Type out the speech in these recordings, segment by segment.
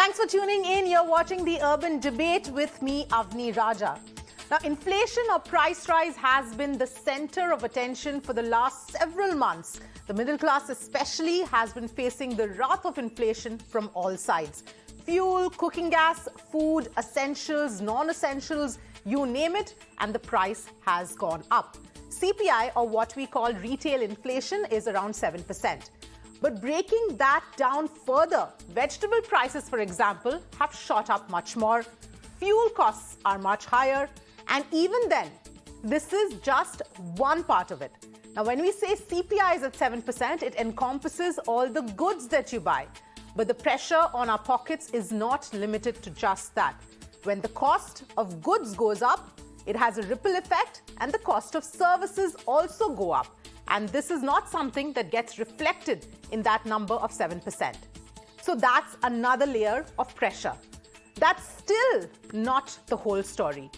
Thanks for tuning in. You're watching The Urban Debate with me, Avni Raja. Now, inflation or price rise has been the center of attention for the last several months. The middle class especially has been facing the wrath of inflation from all sides. Fuel, cooking gas, food, essentials, non-essentials, you name it, and the price has gone up. CPI, or what we call retail inflation, is around 7%. But breaking that down further, vegetable prices, for example, have shot up much more. Fuel costs are much higher. And even then, this is just one part of it. Now, when we say CPI is at 7%, it encompasses all the goods that you buy. But the pressure on our pockets is not limited to just that. When the cost of goods goes up, it has a ripple effect, and the cost of services also go up. And this is not something that gets reflected in that number of 7%. So that's another layer of pressure. That's still not the whole story.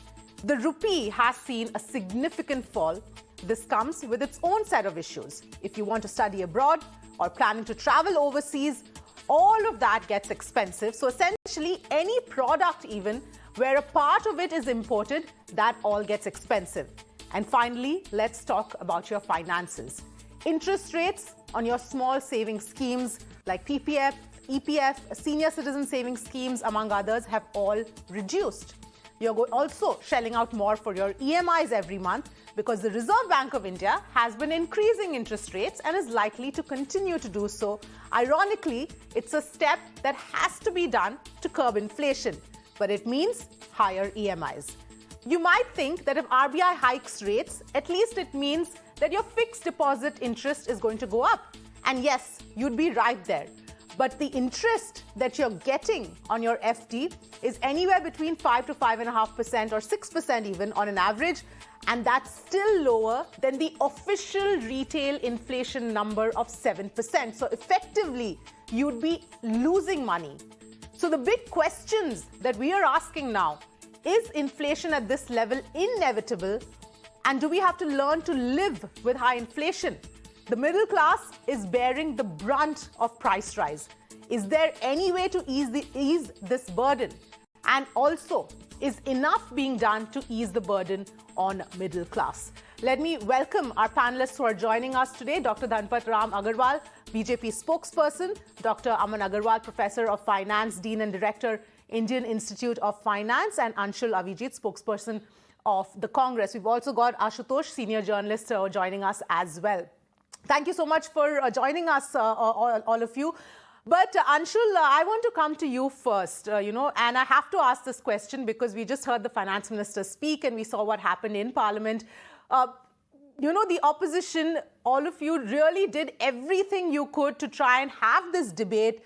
The rupee has seen a significant fall. This comes with its own set of issues. If you want to study abroad or planning to travel overseas, all of that gets expensive. So essentially, any product even where a part of it is imported, that all gets expensive. And finally, let's talk about your finances. Interest rates on your small saving schemes like PPF, EPF, senior citizen saving schemes, among others, have all reduced. You're also shelling out more for your EMIs every month because the Reserve Bank of India has been increasing interest rates and is likely to continue to do so. Ironically, it's a step that has to be done to curb inflation, but it means higher EMIs. You might think that if RBI hikes rates, at least it means that your fixed deposit interest is going to go up. And yes, you'd be right there. But the interest that you're getting on your FD is anywhere between 5 to 5.5% or 6% even on an average. And that's still lower than the official retail inflation number of 7%. So effectively, you'd be losing money. So the big questions that we are asking now: is inflation at this level inevitable? And do we have to learn to live with high inflation? The middle class is bearing the brunt of price rise. Is there any way to ease this burden? And also, is enough being done to ease the burden on middle class? Let me welcome our panelists who are joining us today. Dr. Dhanpat Ram Agarwal, BJP Spokesperson. Dr. Aman Agarwal, Professor of Finance, Dean and Director, Indian Institute of Finance, and Anshul Avijit, Spokesperson of the Congress. We've also got Ashutosh, Senior Journalist, joining us as well. Thank you so much for joining us, all of you. But Anshul, I want to come to you first, and I have to ask this question because we just heard the Finance Minister speak and we saw what happened in Parliament. The opposition, all of you really did everything you could to try and have this debate.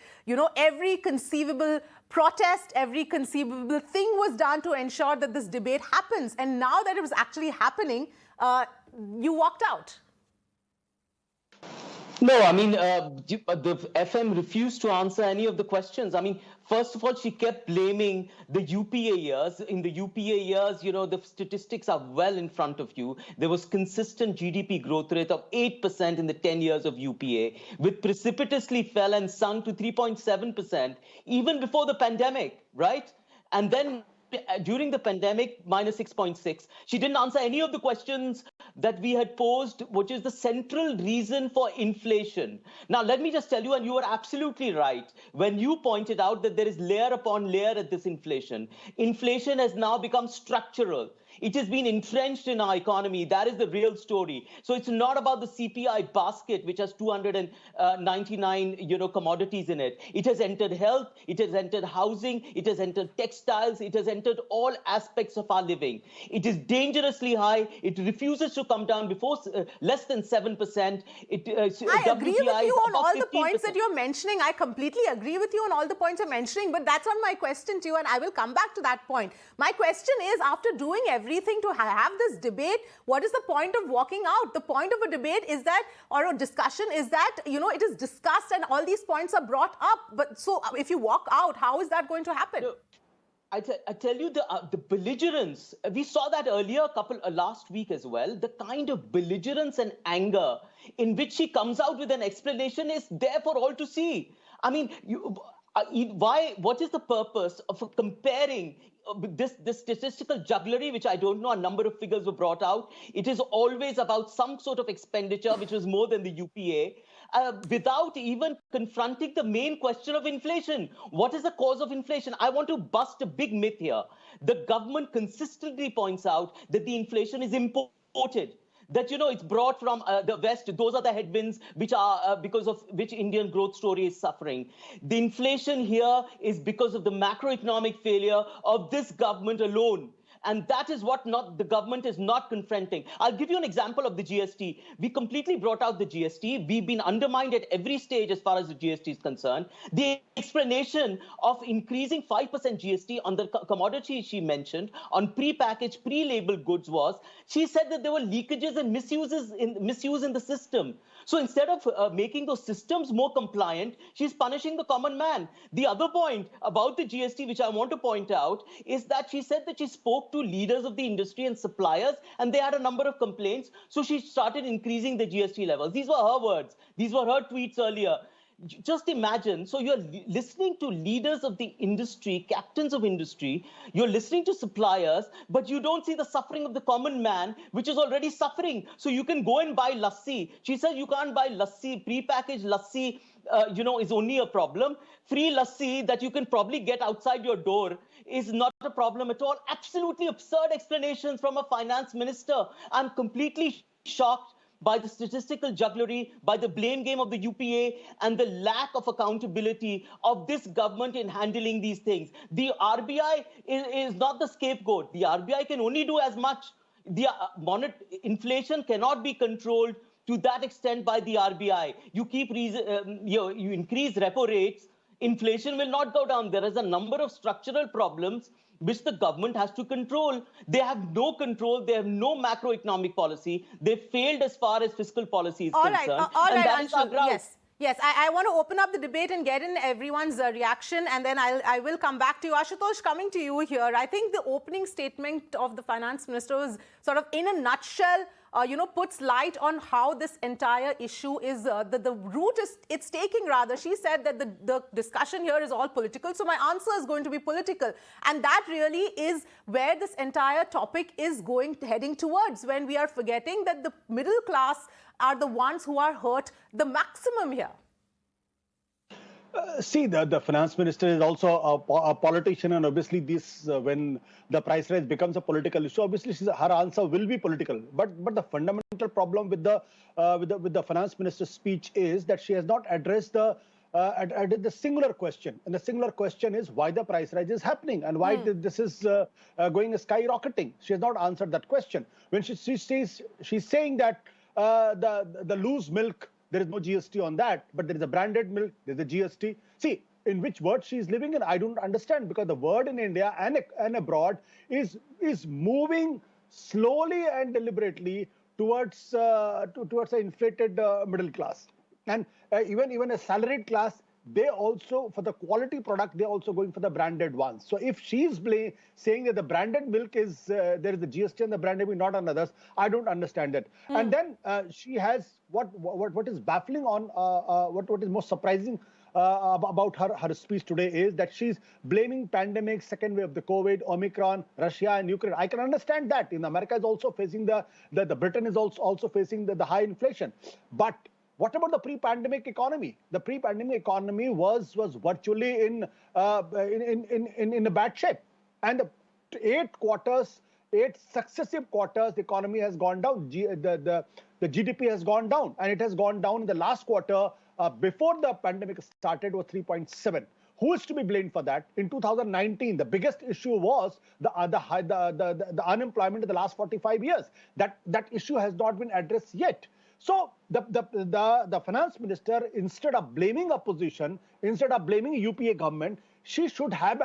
Every conceivable protest, every conceivable thing was done to ensure that this debate happens. And now that it was actually happening, you walked out. No, I mean, the FM refused to answer any of the questions. I mean, first of all, she kept blaming the UPA years. In the UPA years, the statistics are well in front of you. There was consistent GDP growth rate of 8% in the 10 years of UPA, which precipitously fell and sunk to 3.7% even before the pandemic, right? And then during the pandemic, minus 6.6. She didn't answer any of the questions that we had posed, which is the central reason for inflation. Now, let me just tell you, and you are absolutely right, when you pointed out that there is layer upon layer at this inflation. Inflation has now become structural. It has been entrenched in our economy. That is the real story. So it's not about the CPI basket, which has 299, commodities in it. It has entered health. It has entered housing. It has entered textiles. It has entered all aspects of our living. It is dangerously high. It refuses to come down before less than 7%. I agree with you on all the points that you're mentioning. I completely agree with you on all the points you're mentioning, but that's not my question to you, and I will come back to that point. My question is, after doing everything to have this debate, what is the point of walking out? The point of a debate is that, or a discussion is that, it is discussed and all these points are brought up. But so if you walk out, how is that going to happen? No. I tell you, the belligerence, we saw that earlier, last week as well. The kind of belligerence and anger in which she comes out with an explanation is there for all to see. I mean, why? What is the purpose of comparing this statistical jugglery, which I don't know, a number of figures were brought out. It is always about some sort of expenditure which was more than the UPA, without even confronting the main question of inflation. What is the cause of inflation? I want to bust a big myth here. The government consistently points out that the inflation is imported, that it's brought from the West. Those are the headwinds which are because of which Indian growth story is suffering. The inflation here is because of the macroeconomic failure of this government alone. And that is what the government is not confronting. I'll give you an example of the GST. We completely brought out the GST. We've been undermined at every stage as far as the GST is concerned. The explanation of increasing 5% GST on the commodity she mentioned, on pre-packaged, pre-labeled goods was, she said that there were leakages and misuse in the system. So instead of making those systems more compliant, she's punishing the common man. The other point about the GST, which I want to point out, is that she said that she spoke to leaders of the industry and suppliers, and they had a number of complaints. So she started increasing the GST levels. These were her words. These were her tweets earlier. Just imagine, so you're listening to leaders of the industry, captains of industry, you're listening to suppliers, but you don't see the suffering of the common man, which is already suffering. So you can go and buy lassi. She said you can't buy lassi, prepackaged lassi, is only a problem. Free lassi that you can probably get outside your door is not a problem at all. Absolutely absurd explanations from a finance minister. I'm completely shocked by the statistical jugglery, by the blame game of the UPA, and the lack of accountability of this government in handling these things. The RBI is not the scapegoat. The RBI can only do as much. The inflation cannot be controlled to that extent by the RBI. You increase repo rates, inflation will not go down. There is a number of structural problems which the government has to control. They have no control. They have no macroeconomic policy. They failed as far as fiscal policy is concerned. All right, Anshu, yes. I want to open up the debate and get in everyone's reaction, and then I will come back to you. Ashutosh, coming to you here, I think the opening statement of the finance minister was sort of, in a nutshell, puts light on how this entire issue is, the route it's taking, rather. She said that the discussion here is all political. So my answer is going to be political. And that really is where this entire topic is heading towards, when we are forgetting that the middle class are the ones who are hurt the maximum here. See, the finance minister is also a politician, and obviously this when the price rise becomes a political issue, obviously her answer will be political. But the fundamental problem with the finance minister's speech is that she has not addressed the singular question, and the singular question is why the price rise is happening and why this is going skyrocketing. She has not answered that question. When she's saying that the loose milk, there is no GST on that, but there is a branded milk, there's a GST. See, in which world she is living in, I don't understand, because the word in India and abroad is moving slowly and deliberately towards an inflated middle class. And even a salaried class, they also, for the quality product, they're also going for the branded ones. So if she's saying that the branded milk is, there is the GST on the branded milk, not on others, I don't understand that. And then she has, what is baffling on, what is most surprising about her speech today is that she's blaming pandemic, second wave of the COVID, Omicron, Russia and Ukraine. I can understand that. In America is also facing the Britain is also facing the high inflation. But what about the pre-pandemic economy? The pre-pandemic economy was virtually in a bad shape, and 8 successive quarters, the economy has gone down. The GDP has gone down, and it has gone down in the last quarter. Before the pandemic started, was 3.7. Who is to be blamed for that? In 2019, the biggest issue was the unemployment in the last 45 years. That issue has not been addressed yet. So the finance minister, instead of blaming opposition, instead of blaming UPA government, she should have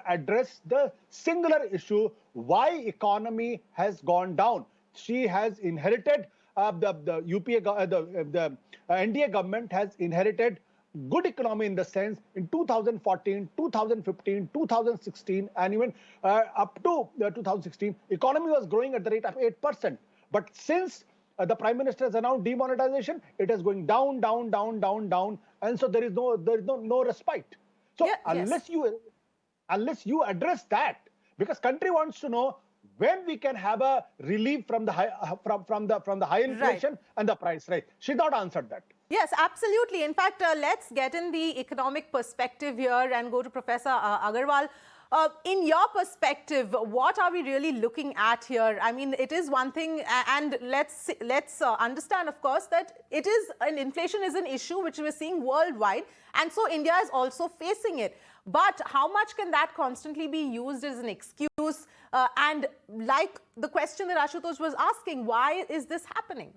addressed the singular issue: why economy has gone down. She has inherited the NDA government has inherited good economy in the sense in 2014, 2015, 2016, and even up to 2016, economy was growing at the rate of 8%. But since the Prime Minister has announced demonetization, it is going down, and so there is no respite. So Yeah, yes. unless you address that, because country wants to know when we can have a relief from the high from the high Right. inflation and the price rise. She not answered that. Yes, absolutely. In fact, let's get in the economic perspective here and go to Professor Agarwal. In your perspective, what are we really looking at here? I mean, it is one thing, and let's understand, of course, that it is inflation is an issue which we're seeing worldwide, and so India is also facing it. But how much can that constantly be used as an excuse? And like the question that Ashutosh was asking, why is this happening?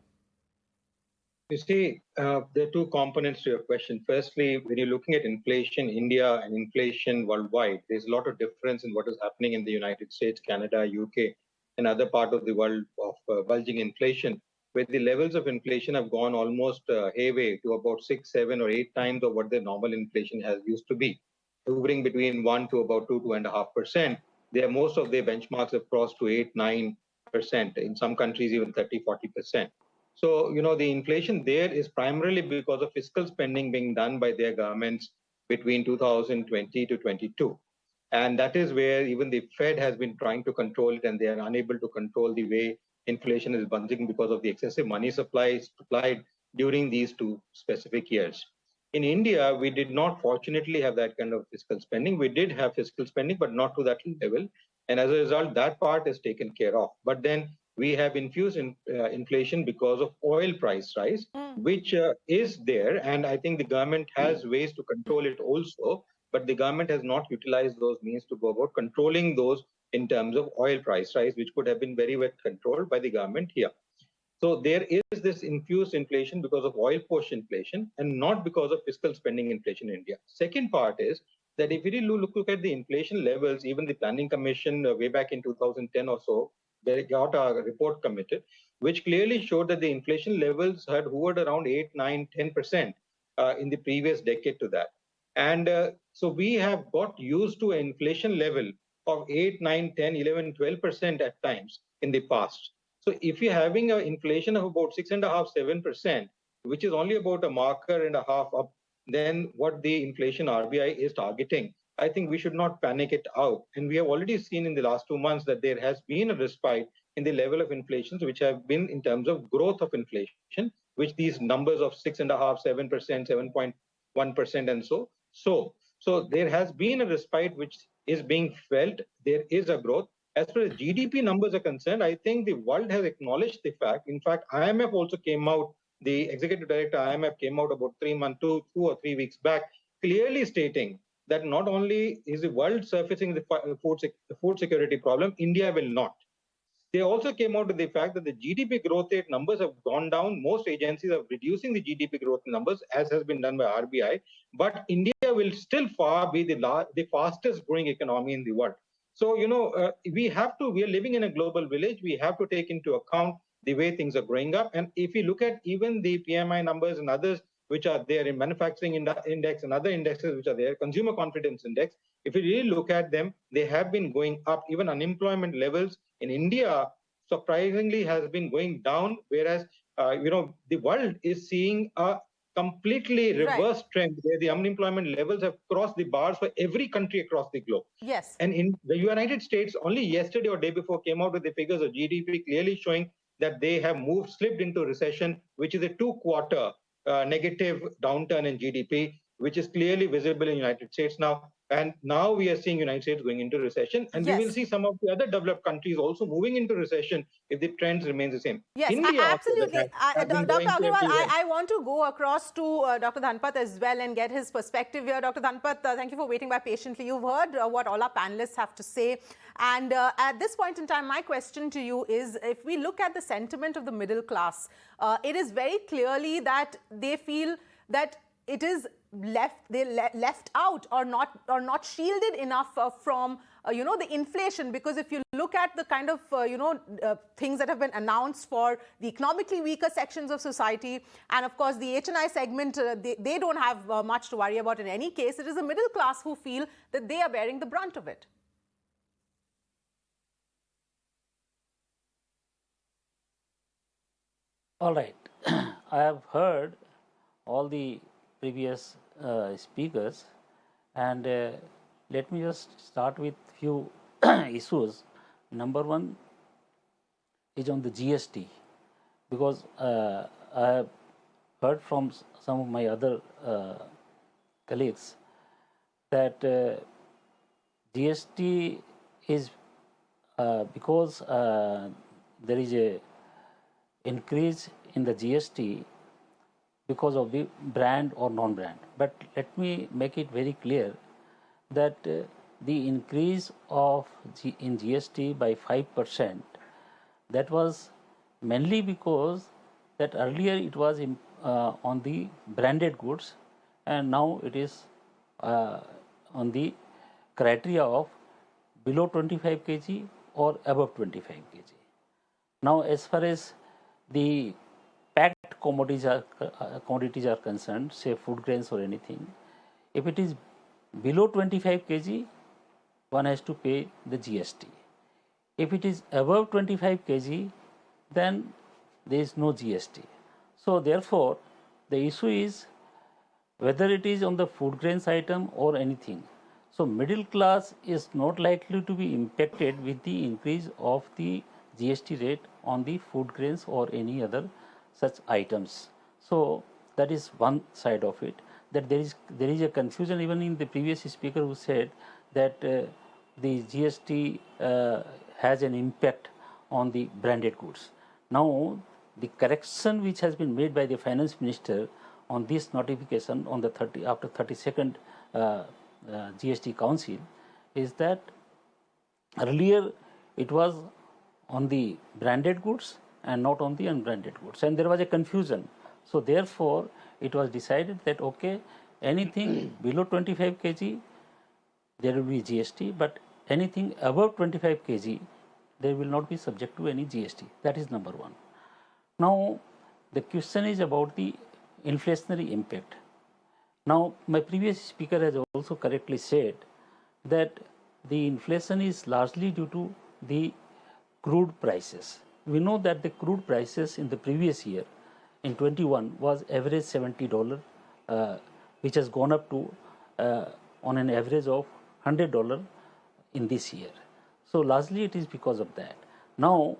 You see, there are two components to your question. Firstly, when you're looking at inflation, India and inflation worldwide, there's a lot of difference in what is happening in the United States, Canada, UK, and other part of the world of bulging inflation, where the levels of inflation have gone almost hayway to about 6, 7, or 8 times of what the normal inflation has used to be, hovering between 1 to about 2.5%. There, most of their benchmarks have crossed to 8, 9%. In some countries, even 30, 40%. So, the inflation there is primarily because of fiscal spending being done by their governments between 2020 to 22. And that is where even the Fed has been trying to control it, and they are unable to control the way inflation is bunching because of the excessive money supply supplied during these two specific years. In India, we did not fortunately have that kind of fiscal spending. We did have fiscal spending, but not to that level. And as a result, that part is taken care of. But then we have infused inflation because of oil price rise, which is there. And I think the government has ways to control it also, but the government has not utilized those means to go about controlling those in terms of oil price rise, which could have been very well controlled by the government here. So there is this infused inflation because of oil push inflation and not because of fiscal spending inflation in India. Second part is that if you look at the inflation levels, even the Planning Commission way back in 2010 or so, they got a report committed, which clearly showed that the inflation levels had hovered around 8, 9, 10% in the previous decade to that. And so we have got used to an inflation level of 8, 9, 10, 11, 12% at times in the past. So if you're having an inflation of about 6.5%, 7%, which is only about a marker and a half up, then what the inflation RBI is targeting, I think we should not panic it out. And we have already seen in the last 2 months that there has been a respite in the level of inflations, which have been in terms of growth of inflation, which these numbers of 6.5%, 7%, 7.1%, and so there has been a respite which is being felt. There is a growth. As far as GDP numbers are concerned, I think the world has acknowledged the fact. In fact, IMF also came out, the executive director IMF came out about 2 or 3 weeks back, clearly stating that not only is the world surfacing the food security problem, India will not. They also came out with the fact that the GDP growth rate numbers have gone down. Most agencies are reducing the GDP growth numbers, as has been done by RBI. But India will still far be the fastest growing economy in the world. So, we are living in a global village. We have to take into account the way things are growing up. And if you look at even the PMI numbers and others, which are there in manufacturing index and other indexes which are there, consumer confidence index, if you really look at them, they have been going up. Even unemployment levels in India, surprisingly, has been going down, whereas, the world is seeing a completely reverse trend where the unemployment levels have crossed the bars for every country across the globe. Yes. And in the United States, only yesterday or day before came out with the figures of GDP clearly showing that they have slipped into recession, which is a 2-quarter negative downturn in GDP, which is clearly visible in the United States now. And now we are seeing United States going into recession, and we will see some of the other developed countries also moving into recession if the trends remain the same. Yes, India, absolutely. Dr. Agarwal, I want to go across to Dr. Dhanpat as well and get his perspective here. Dr. Dhanpat, thank you for waiting by patiently. You've heard what all our panelists have to say. And at this point in time, my question to you is, if we look at the sentiment of the middle class, it is very clearly that they feel that it is left out or not shielded enough from the inflation, because if you look at the kind of things that have been announced for the economically weaker sections of society, and of course the HNI segment, they don't have much to worry about in any case. It is the middle class who feel that they are bearing the brunt of it. All right. I have heard all the previous speakers, And let me just start with few issues. Number one is on the GST, because I have heard from some of my other colleagues that GST is because there is a increase in the GST because of the brand or non-brand. But let me make it very clear that the increase of in GST by 5%, that was mainly because that earlier it was on the branded goods, and now it is on the criteria of below 25 kg or above 25 kg. Now, as far as the packed commodities are concerned, say food grains or anything, if it is below 25 kg, one has to pay the GST. If it is above 25 kg, then there is no GST. So therefore, the issue is whether it is on the food grains item or anything. So middle class is not likely to be impacted with the increase of the GST rate on the food grains or any other such items. So that is one side of it. That there is a confusion even in the previous speaker who said that the GST has an impact on the branded goods. Now the correction which has been made by the finance minister on this notification on the after 32nd GST Council is that earlier it was on the branded goods and not on the unbranded goods, and there was a confusion. So therefore it was decided that okay, anything below 25 kg there will be GST, but anything above 25 kg they will not be subject to any GST. That is number one. Now the question is about the inflationary impact. Now my previous speaker has also correctly said that the inflation is largely due to the crude prices. We know that the crude prices in the previous year in 21 was average $70, which has gone up to on an average of $100 in this year. So largely it is because of that. Now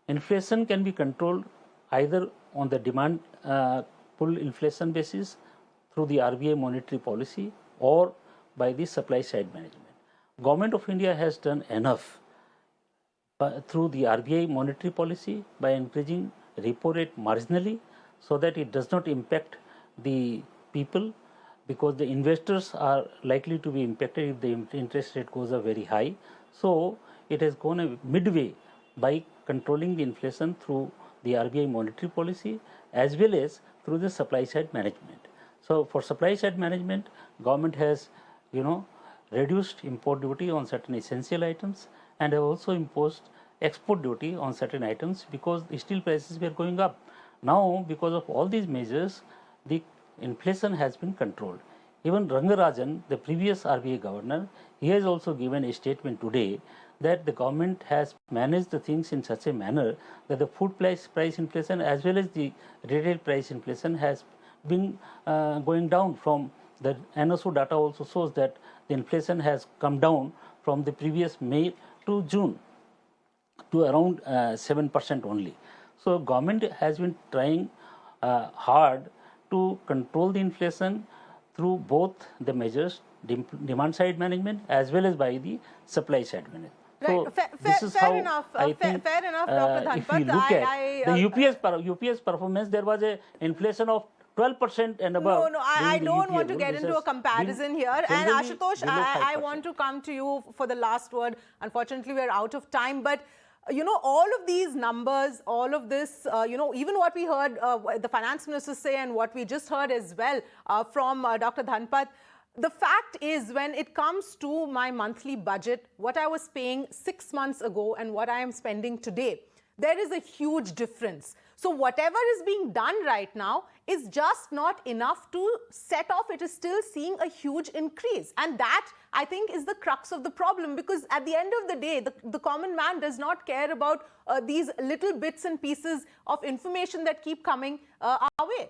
inflation can be controlled either on the demand pull inflation basis through the RBI monetary policy or by the supply side management. Government of India has done enough through the RBI monetary policy by increasing repo rate marginally so that it does not impact the people, because the investors are likely to be impacted if the interest rate goes up very high. So it has gone a midway by controlling the inflation through the RBI monetary policy as well as through the supply side management. So for supply side management, government has reduced import duty on certain essential items and have also imposed export duty on certain items because the steel prices were going up. Now because of all these measures, the inflation has been controlled. Even Rangarajan, the previous RBI governor, he has also given a statement today that the government has managed the things in such a manner that the food price inflation as well as the retail price inflation has been going down. From the NSO data also shows that the inflation has come down from the previous May to June to around 7% only. So government has been trying hard to control the inflation through both the measures, demand side management as well as by the supply side management. Right. So this is how I think fair enough, Dr. Dhanpat. if we look at the UPS performance, there was a inflation of 12% and above. No, I don't want to get into a comparison here. And Ashutosh, I want to come to you for the last word. Unfortunately, we're out of time. But, all of these numbers, all of this, even what we heard the finance minister say and what we just heard as well from Dr. Dhanpat, the fact is when it comes to my monthly budget, what I was paying 6 months ago and what I am spending today, there is a huge difference. So whatever is being done right now is just not enough to set off. It is still seeing a huge increase. And that, I think, is the crux of the problem, because at the end of the day, the common man does not care about these little bits and pieces of information that keep coming our way.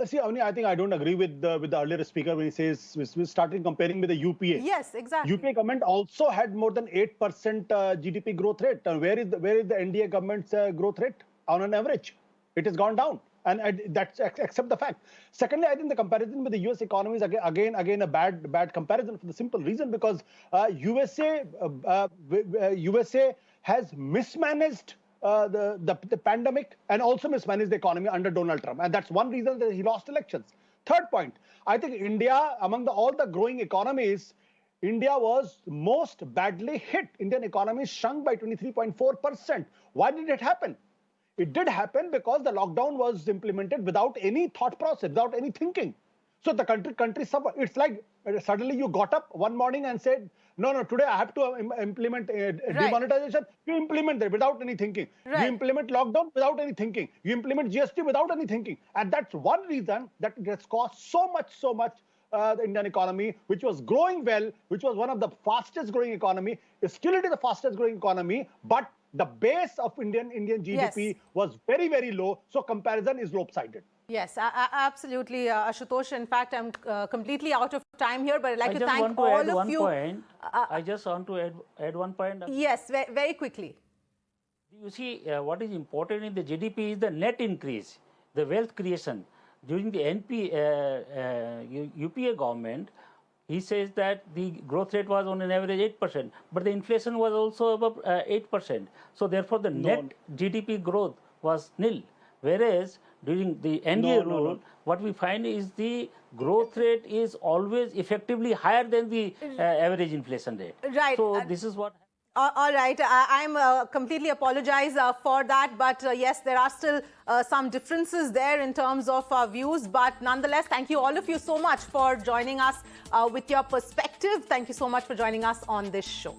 See, Avni, I think I don't agree with the earlier speaker when he says we started comparing with the UPA. Yes, exactly. UPA government also had more than 8% GDP growth rate. Where is the NDA government's growth rate on an average? It has gone down, and that's accept the fact. Secondly, I think the comparison with the US economy is again a bad comparison for the simple reason because USA has mismanaged the pandemic and also mismanaged the economy under Donald Trump. And that's one reason that he lost elections. Third point, I think India, among all the growing economies, India was most badly hit. Indian economy shrunk by 23.4%. Why did it happen? It did happen because the lockdown was implemented without any thought process, without any thinking. So the country suffered. It's like suddenly you got up one morning and said, no, today I have to implement demonetization. You implement it without any thinking. Right. You implement lockdown without any thinking. You implement GST without any thinking. And that's one reason that it has cost so much the Indian economy, which was growing well, which was one of the fastest growing economy. Still it is the fastest growing economy, but the base of Indian GDP was very, very low. So comparison is lopsided. Yes, absolutely, Ashutosh. In fact, I'm completely out of time here, but I'd like to thank all of you. I just want to add one point. Yes, very quickly. You see, what is important in the GDP is the net increase, the wealth creation. During the UPA government, he says that the growth rate was on an average 8%, but the inflation was also above 8%. So therefore, the net GDP growth was nil. Whereas during the NDA rule, what we find is the growth rate is always effectively higher than the average inflation rate. Right. So this is what. All right. I'm completely apologize for that. But yes, there are still some differences there in terms of views. But nonetheless, thank you all of you so much for joining us with your perspective. Thank you so much for joining us on this show.